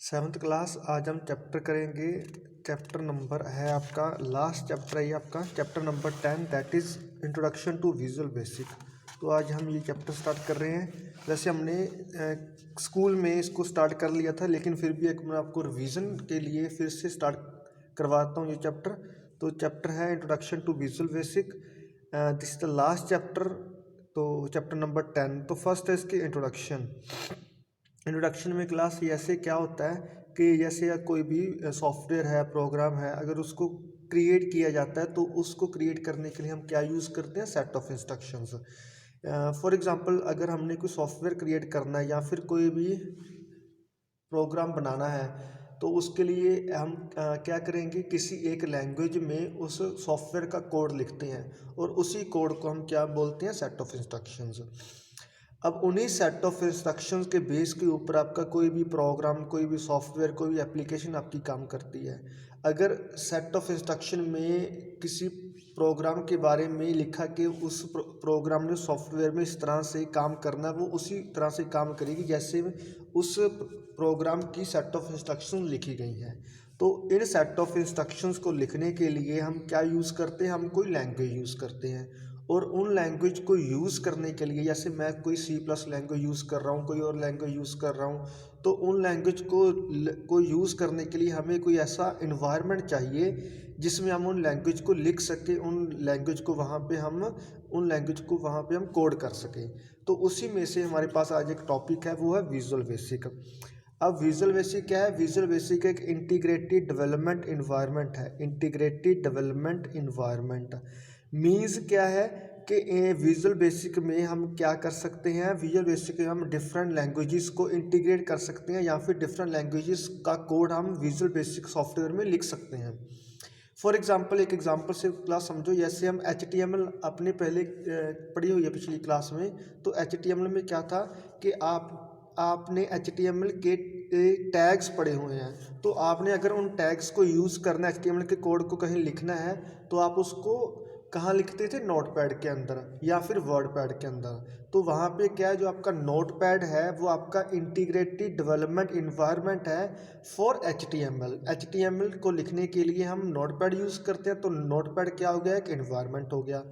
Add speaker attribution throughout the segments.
Speaker 1: Seventh class आज हम chapter करेंगे। चैप्टर नंबर है आपका, लास्ट चैप्टर है ये आपका, chapter number 10 that is introduction to Visual Basic. तो आज हम ये चैप्टर स्टार्ट कर रहे हैं। वैसे हमने स्कूल में इसको स्टार्ट कर लिया था, लेकिन फिर भी एक मैं आपको रिवीजन के लिए फिर से स्टार्ट करवाता हूँ ये चैप्टर। तो चैप्टर है introduction to Visual Basic, this is the last chapter. तो चैप्टर नंबर 10, तो फर्स्ट है इसकी इंट्रोडक्शन। इंट्रोडक्शन में क्लास ऐसे क्या होता है कि जैसे कोई भी सॉफ्टवेयर है, प्रोग्राम है, अगर उसको क्रिएट किया जाता है तो उसको क्रिएट करने के लिए हम क्या यूज़ करते हैं, set of instructions. For example अगर हमने कोई सॉफ्टवेयर क्रिएट करना है या फिर कोई भी प्रोग्राम बनाना है तो उसके लिए हम क्या करेंगे, किसी एक लैंग्वेज में उस सॉफ्टवेयर का कोड लिखते हैं और उसी कोड को हम क्या बोलते हैं, सेट ऑफ इंस्ट्रक्शंस। अब उन्हीं सेट ऑफ इंस्ट्रक्शंस के बेस के ऊपर आपका कोई भी प्रोग्राम, कोई भी सॉफ्टवेयर, कोई भी एप्लीकेशन आपकी काम करती है। अगर सेट ऑफ इंस्ट्रक्शन में किसी प्रोग्राम के बारे में लिखा कि उस प्रोग्राम ने सॉफ्टवेयर में इस तरह से काम करना, वो उसी तरह से काम करेगी जैसे उस प्रोग्राम की सेट ऑफ इंस्ट्रक्शन लिखी गई हैं। तो इन सेट ऑफ इंस्ट्रक्शंस को लिखने के लिए हम क्या यूज़ करते हैं, हम कोई लैंग्वेज यूज़ करते हैं। और उन लैंग्वेज को यूज़ करने के लिए, जैसे मैं कोई C+ लैंग्वेज यूज़ कर रहा हूँ, कोई और लैंग्वेज यूज़ कर रहा हूँ, तो उन लैंग्वेज को यूज़ करने के लिए हमें कोई ऐसा इन्वायरमेंट चाहिए जिसमें हम उन लैंग्वेज को लिख सकें, उन लैंग्वेज को वहाँ पे हम कोड कर सकें। तो उसी में से हमारे पास आज एक टॉपिक है, वो है विजुअल बेसिक। अब विजुअल बेसिक क्या है? विजुअल बेसिक एक इंटीग्रेटेड डेवलपमेंट इन्वायरमेंट है। इंटीग्रेटेड डेवलपमेंट इन्वायरमेंट मीन्स क्या है कि विजुअल बेसिक में हम क्या कर सकते हैं, विजुअल बेसिक में हम डिफरेंट लैंग्वेजेस को इंटीग्रेट कर सकते हैं या फिर डिफरेंट लैंग्वेजेस का कोड हम विजुअल बेसिक सॉफ्टवेयर में लिख सकते हैं। फॉर एग्जांपल, एक एग्जांपल से क्लास समझो, जैसे हम HTML अपने पहले पढ़ी हुई है पिछली क्लास में। तो HTML में क्या था कि आपने HTML के टैग्स पढ़े हुए हैं। तो आपने अगर उन टैग्स को यूज़ करना है, HTML के कोड को कहीं लिखना है, तो आप उसको कहाँ लिखते थे, नोटपैड के अंदर या फिर वर्डपैड के अंदर। तो वहाँ पे क्या है, जो आपका नोटपैड है वो आपका इंटीग्रेटेड डेवलपमेंट इन्वायरमेंट है फॉर HTML को लिखने के लिए हम नोटपैड यूज़ करते हैं। तो नोटपैड क्या हो गया, एक इन्वायरमेंट हो गया।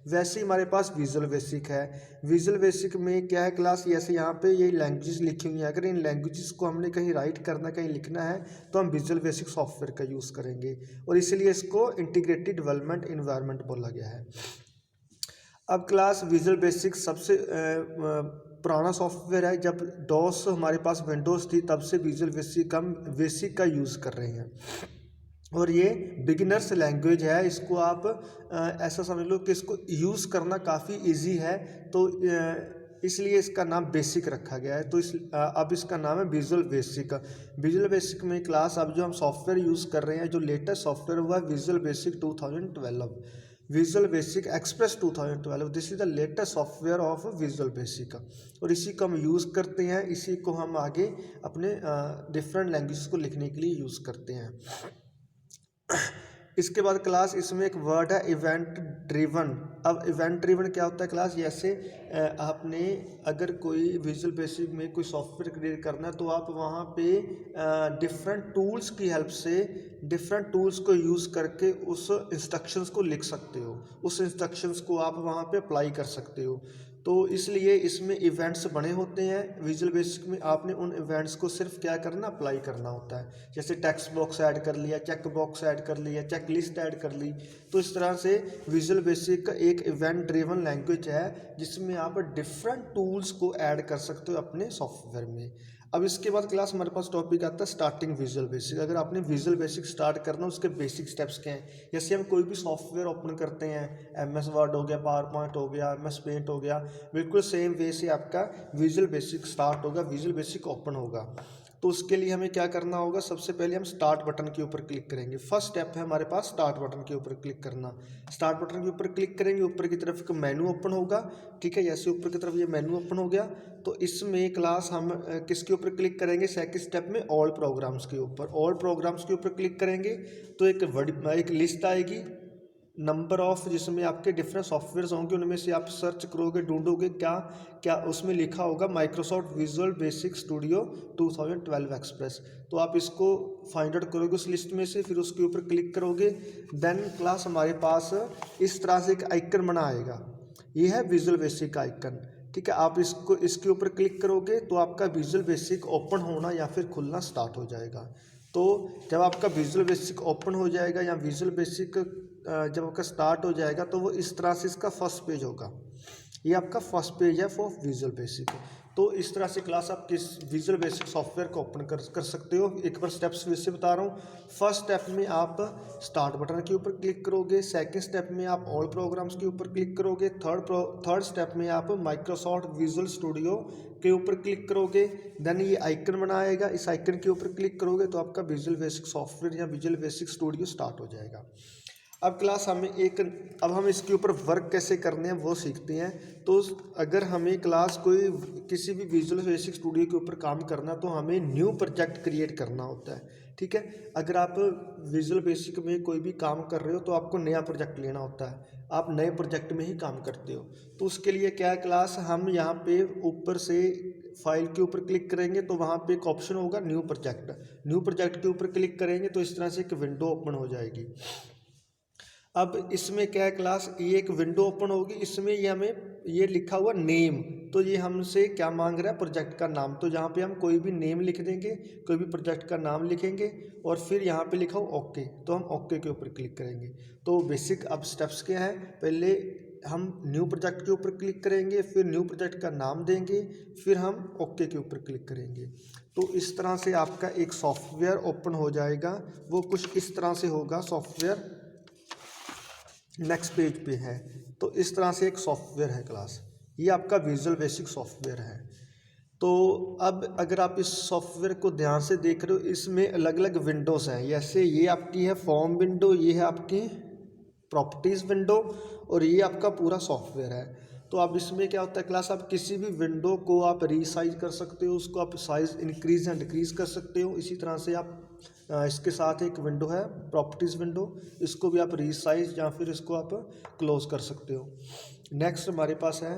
Speaker 1: वैसे ही हमारे पास विजुअल बेसिक है। विजुअल बेसिक में क्या है क्लास, जैसे यहाँ पे ये लैंग्वेजेस लिखी हुई हैं, अगर इन लैंग्वेजेस को हमने कहीं राइट करना, कहीं लिखना है, तो हम विजुअल बेसिक सॉफ्टवेयर का यूज़ करेंगे और इसलिए इसको इंटीग्रेटेड डेवलपमेंट इन्वायरमेंट बोला गया है। अब क्लास विजुअल बेसिक सबसे पुराना सॉफ्टवेयर है। जब डॉस हमारे पास विंडोज़ थी तब से विजुअल बेसिक का यूज़ कर रहे हैं और ये बिगिनर्स लैंग्वेज है। इसको आप ऐसा समझ लो कि इसको यूज़ करना काफ़ी इजी है, तो इसलिए इसका नाम बेसिक रखा गया है। तो अब इसका नाम है विजुअल बेसिक। विजुअल बेसिक में क्लास अब जो हम सॉफ्टवेयर यूज़ कर रहे हैं, जो लेटेस्ट सॉफ्टवेयर हुआ है visual basic 2012, visual basic express 2012, this is the latest software of visual basic. और इसी को हम यूज़ करते हैं, इसी को हम आगे अपने डिफरेंट लैंग्वेज को लिखने के लिए यूज़ करते हैं। इसके बाद क्लास इसमें एक वर्ड है इवेंट ड्रिवन। अब इवेंट ड्रिवन क्या होता है क्लास, जैसे आपने अगर कोई विजुअल बेसिक में कोई सॉफ्टवेयर क्रिएट करना है तो आप वहाँ पे डिफरेंट टूल्स की हेल्प से, डिफरेंट टूल्स को यूज़ करके उस इंस्ट्रक्शंस को लिख सकते हो, उस इंस्ट्रक्शंस को आप वहाँ पे अप्लाई कर सकते हो। तो इसलिए इसमें इवेंट्स बने होते हैं। विजुअल बेसिक में आपने उन इवेंट्स को सिर्फ क्या करना, अप्लाई करना होता है। जैसे टेक्स्ट बॉक्स ऐड कर लिया, चेक बॉक्स ऐड कर लिया, चेक लिस्ट ऐड कर ली। तो इस तरह से विजुअल बेसिक का एक इवेंट ड्रिवन लैंग्वेज है जिसमें आप डिफरेंट टूल्स को ऐड कर सकते हो अपने सॉफ्टवेयर में। अब इसके बाद क्लास हमारे पास टॉपिक आता है स्टार्टिंग विजुअल बेसिक। अगर आपने विजुअल बेसिक स्टार्ट करना, उसके बेसिक स्टेप्स क्या हैं। जैसे हम कोई भी सॉफ्टवेयर ओपन करते हैं, MS वर्ड हो गया, पावर पॉइंट हो गया, MS पेंट हो गया, बिल्कुल सेम वे से आपका विजुअल बेसिक स्टार्ट होगा, विजुअल बेसिक ओपन होगा। तो उसके लिए हमें क्या करना होगा, सबसे पहले हम स्टार्ट बटन के ऊपर क्लिक करेंगे। फर्स्ट स्टेप है हमारे पास स्टार्ट बटन के ऊपर क्लिक करना। स्टार्ट बटन के ऊपर क्लिक करेंगे, ऊपर की तरफ एक मेनू ओपन होगा, ठीक है। जैसे ऊपर की तरफ ये मेनू ओपन हो गया तो इसमें क्लास हम किसके ऊपर क्लिक करेंगे, सेकंड स्टेप में ऑल प्रोग्राम्स के ऊपर। ऑल प्रोग्राम्स के ऊपर क्लिक करेंगे तो एक लिस्ट आएगी, नंबर ऑफ जिसमें आपके डिफरेंट सॉफ्टवेयर्स होंगे, उनमें से आप सर्च करोगे, ढूंढोगे क्या क्या उसमें लिखा होगा Microsoft visual basic studio 2012 express. तो आप इसको फाइंड आउट करोगे उस लिस्ट में से, फिर उसके ऊपर क्लिक करोगे। देन क्लास हमारे पास इस तरह से एक आइकन बना आएगा, ये है विजुअल बेसिक आइकन। ठीक है, आप इसको इसके ऊपर क्लिक करोगे तो आपका विजुअल बेसिक ओपन होना या फिर खुलना स्टार्ट हो जाएगा। तो जब आपका विजुअल बेसिक ओपन हो जाएगा या विजुअल बेसिक जब आपका स्टार्ट हो जाएगा तो वो इस तरह से इसका फर्स्ट पेज होगा। ये आपका फर्स्ट पेज है फॉर विजुअल बेसिक। तो इस तरह से क्लास आप किस विजुअल बेसिक सॉफ्टवेयर को ओपन कर सकते हो। एक बार स्टेप्स फिर से बता रहा हूँ। फर्स्ट स्टेप में आप स्टार्ट बटन के ऊपर क्लिक करोगे, सेकंड स्टेप में आप ऑल प्रोग्राम्स के ऊपर क्लिक करोगे, थर्ड स्टेप में आप माइक्रोसॉफ्ट विजुअल स्टूडियो के ऊपर क्लिक करोगे। देन ये आइकन बनाएगा, इस आइकन के ऊपर क्लिक करोगे तो आपका विजुअल बेसिक सॉफ्टवेयर या विजुअल बेसिक स्टूडियो स्टार्ट हो जाएगा। अब क्लास अब हम इसके ऊपर वर्क कैसे करने हैं वो सीखते हैं। तो अगर हमें क्लास कोई किसी भी विजुअल बेसिक स्टूडियो के ऊपर काम करना तो हमें न्यू प्रोजेक्ट क्रिएट करना होता है। ठीक है, अगर आप विजुअल बेसिक में कोई भी काम कर रहे हो तो आपको नया प्रोजेक्ट लेना होता है, आप नए प्रोजेक्ट में ही काम करते हो। तो उसके लिए क्या है क्लास, हम यहाँ पे ऊपर से फाइल के ऊपर क्लिक करेंगे तो वहाँ पे एक ऑप्शन होगा न्यू प्रोजेक्ट। न्यू प्रोजेक्ट के ऊपर क्लिक करेंगे तो इस तरह से एक विंडो ओपन हो जाएगी। अब इसमें क्या है क्लास, ये एक विंडो ओपन होगी, इसमें ये हमें ये लिखा हुआ नेम, तो ये हमसे क्या मांग रहा है, प्रोजेक्ट का नाम। तो यहाँ पे हम कोई भी नेम लिख देंगे, कोई भी प्रोजेक्ट का नाम लिखेंगे और फिर यहाँ पे लिखा हो ओके, तो हम ओके के ऊपर क्लिक करेंगे। तो बेसिक अब स्टेप्स क्या है, पहले हम न्यू प्रोजेक्ट के ऊपर क्लिक करेंगे, फिर न्यू प्रोजेक्ट का नाम देंगे, फिर हम ओके के ऊपर क्लिक करेंगे। तो इस तरह से आपका एक सॉफ्टवेयर ओपन हो जाएगा। वो कुछ इस तरह से होगा, सॉफ्टवेयर नेक्स्ट पेज पे है। तो इस तरह से एक सॉफ्टवेयर है क्लास, ये आपका विजुअल बेसिक सॉफ्टवेयर है। तो अब अगर आप इस सॉफ्टवेयर को ध्यान से देख रहे हो, इसमें अलग अलग विंडोज़ हैं। जैसे ये आपकी है फॉर्म विंडो, ये है आपकी प्रॉपर्टीज़ विंडो और ये आपका पूरा सॉफ्टवेयर है। तो अब इसमें क्या होता है क्लास, आप किसी भी विंडो को आप रीसाइज कर सकते हो, उसको आप साइज़ इंक्रीज या डिक्रीज़ कर सकते हो। इसी तरह से आप इसके साथ एक विंडो है प्रॉपर्टीज़ विंडो, इसको भी आप रीसाइज या फिर इसको आप क्लोज कर सकते हो। नेक्स्ट हमारे पास है,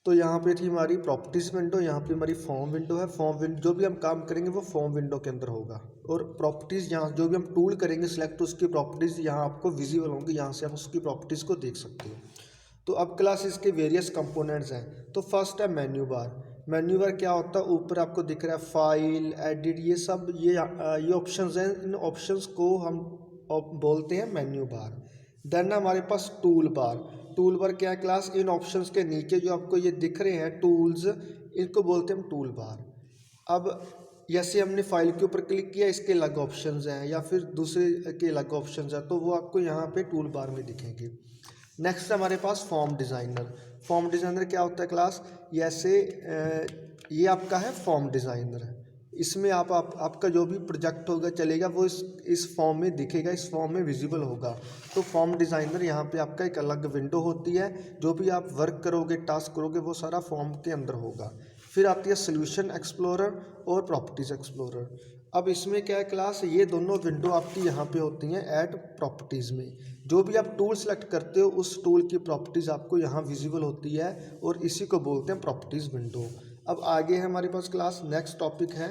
Speaker 1: तो यहाँ पे थी हमारी प्रॉपर्टीज़ विंडो, यहाँ पे हमारी फॉर्म विंडो है। फॉर्म विंडो जो भी हम काम करेंगे वो फॉर्म विंडो के अंदर होगा। और प्रॉपर्टीज़ यहाँ जो भी हम टूल करेंगे सिलेक्ट, उसकी प्रॉपर्टीज़ यहाँ आपको विजिबल होंगी, यहाँ से आप उसकी प्रॉपर्टीज़ को देख सकते हो। तो अब क्लास इसके वेरियस कंपोनेंट्स हैं। तो फर्स्ट है मेन्यू बार। मेन्यू बार क्या होता है, ऊपर आपको दिख रहा है फाइल, एडिट, ये सब ये ऑप्शंस हैं। इन ऑप्शंस को हम बोलते हैं मेन्यू बार। देन हमारे पास टूल बार। टूल बार क्या है क्लास, इन ऑप्शंस के नीचे जो आपको ये दिख रहे हैं टूल्स, इनको बोलते हैं हम टूल बार। अब जैसे हमने फाइल के ऊपर क्लिक किया, इसके अलग ऑप्शंस हैं या फिर दूसरे के अलग ऑप्शंस हैं, तो वो आपको यहाँ पे टूल बार में दिखेंगे। नेक्स्ट हमारे पास फॉर्म डिज़ाइनर। फॉर्म डिज़ाइनर क्या होता है क्लास, जैसे ये आपका है फॉर्म डिज़ाइनर। इसमें आपका जो भी प्रोजेक्ट होगा चलेगा वो इस फॉर्म में दिखेगा, इस फॉर्म में विजिबल होगा। तो फॉर्म डिज़ाइनर यहाँ पे आपका एक अलग विंडो होती है, जो भी आप वर्क करोगे, टास्क करोगे, वो सारा फॉर्म के अंदर होगा। फिर आती है सोल्यूशन एक्सप्लोरर और प्रॉपर्टीज़ एक्सप्लोरर। अब इसमें क्या है क्लास, ये दोनों विंडो आपकी यहाँ पे होती हैं ऐड प्रॉपर्टीज़ में। जो भी आप टूल सेलेक्ट करते हो उस टूल की प्रॉपर्टीज़ आपको यहाँ विजिबल होती है और इसी को बोलते हैं प्रॉपर्टीज़ विंडो। अब आगे है हमारे पास क्लास, नेक्स्ट टॉपिक है,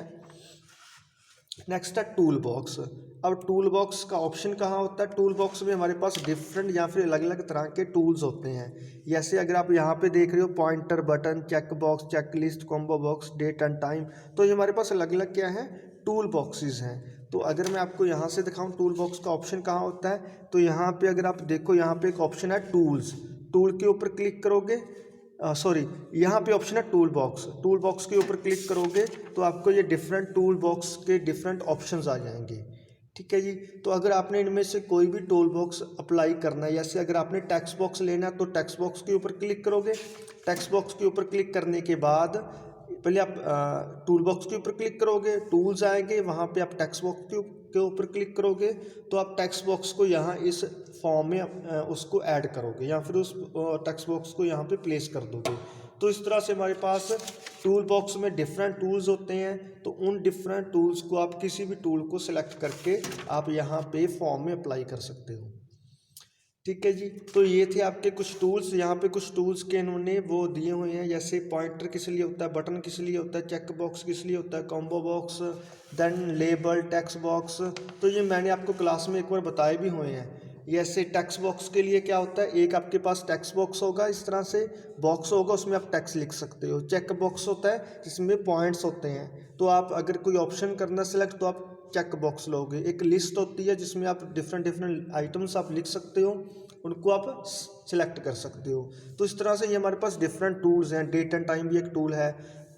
Speaker 1: नेक्स्ट है टूल बॉक्स। अब टूल बॉक्स का ऑप्शन कहाँ होता है, टूल बॉक्स में हमारे पास डिफरेंट या फिर अलग अलग तरह के टूल्स होते हैं। जैसे अगर आप यहाँ पे देख रहे हो pointer, button, check box, check list, combo box, date and time, तो ये हमारे पास अलग अलग क्या है टूल बॉक्सेस हैं। तो अगर मैं आपको यहाँ से दिखाऊँ टूल बॉक्स का ऑप्शन कहाँ होता है, तो यहाँ पे अगर आप देखो, यहाँ पे एक ऑप्शन है टूल्स, टूल के ऊपर क्लिक करोगे, यहाँ पे ऑप्शन है टूल बॉक्स। टूल बॉक्स के ऊपर क्लिक करोगे तो आपको ये डिफरेंट टूल बॉक्स के डिफरेंट ऑप्शंस आ जाएंगे। ठीक है जी। तो अगर आपने इनमें से कोई भी टूल बॉक्स अप्लाई करना है, जैसे अगर आपने टेक्स्ट बॉक्स लेना है तो टेक्स्ट बॉक्स के ऊपर क्लिक करोगे। टेक्स्ट बॉक्स के ऊपर क्लिक करने के बाद पहले आप टूल बॉक्स के ऊपर क्लिक करोगे, टूल्स आएंगे, वहाँ पे आप टेक्स्ट बॉक्स के ऊपर क्लिक करोगे तो आप टेक्स्ट बॉक्स को यहाँ इस फॉर्म में उसको ऐड करोगे या फिर उस टेक्स्ट बॉक्स को यहाँ पे प्लेस कर दोगे। तो इस तरह से हमारे पास टूल बॉक्स में डिफरेंट टूल्स होते हैं। तो उन डिफरेंट टूल्स को आप किसी भी टूल को सिलेक्ट करके आप यहाँ पे फॉर्म में अप्लाई कर सकते हो। ठीक है जी। तो ये थे आपके कुछ टूल्स, यहाँ पे कुछ टूल्स के इन्होंने वो दिए हुए हैं, जैसे पॉइंटर किस लिए होता है, बटन किस लिए होता है, चेक बॉक्स किस लिए होता है, combo box, then label, text box. तो ये मैंने आपको क्लास में एक बार बताए भी हुए हैं। जैसे टेक्स्ट बॉक्स के लिए क्या होता है, एक आपके पास टेक्स्ट बॉक्स होगा, इस तरह से बॉक्स होगा, उसमें आप टेक्स्ट लिख सकते हो। चेक बॉक्स होता है जिसमें पॉइंट्स होते हैं, तो आप अगर कोई ऑप्शन करना सिलेक्ट तो आप चेक बॉक्स लोगे। एक लिस्ट होती है जिसमें आप डिफरेंट आइटम्स आप लिख सकते हो, उनको आप सिलेक्ट कर सकते हो। तो इस तरह से ये हमारे पास डिफरेंट टूल्स हैं। डेट एंड टाइम भी एक टूल है,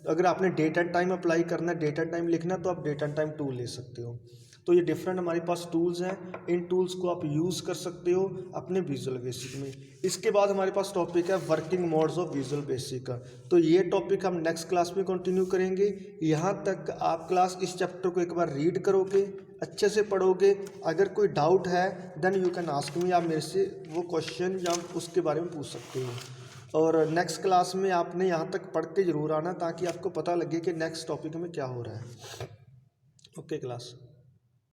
Speaker 1: अगर आपने डेट एंड टाइम अप्लाई करना है, डेट एंड टाइम लिखना, तो आप डेट एंड टाइम टूल ले सकते हो। तो ये डिफरेंट हमारे पास टूल्स हैं, इन टूल्स को आप यूज़ कर सकते हो अपने विजुअल बेसिक में। इसके बाद हमारे पास टॉपिक है working modes of visual basic का। तो ये टॉपिक हम नेक्स्ट क्लास में कंटिन्यू करेंगे। यहाँ तक आप क्लास इस चैप्टर को एक बार रीड करोगे, अच्छे से पढ़ोगे। अगर कोई डाउट है then you can ask me, आप मेरे से वो क्वेश्चन या उसके बारे में पूछ सकते हो। और नेक्स्ट क्लास में आपने यहाँ तक पढ़ के ज़रूर आना, ताकि आपको पता लगे कि नेक्स्ट टॉपिक में क्या हो रहा है। Okay class.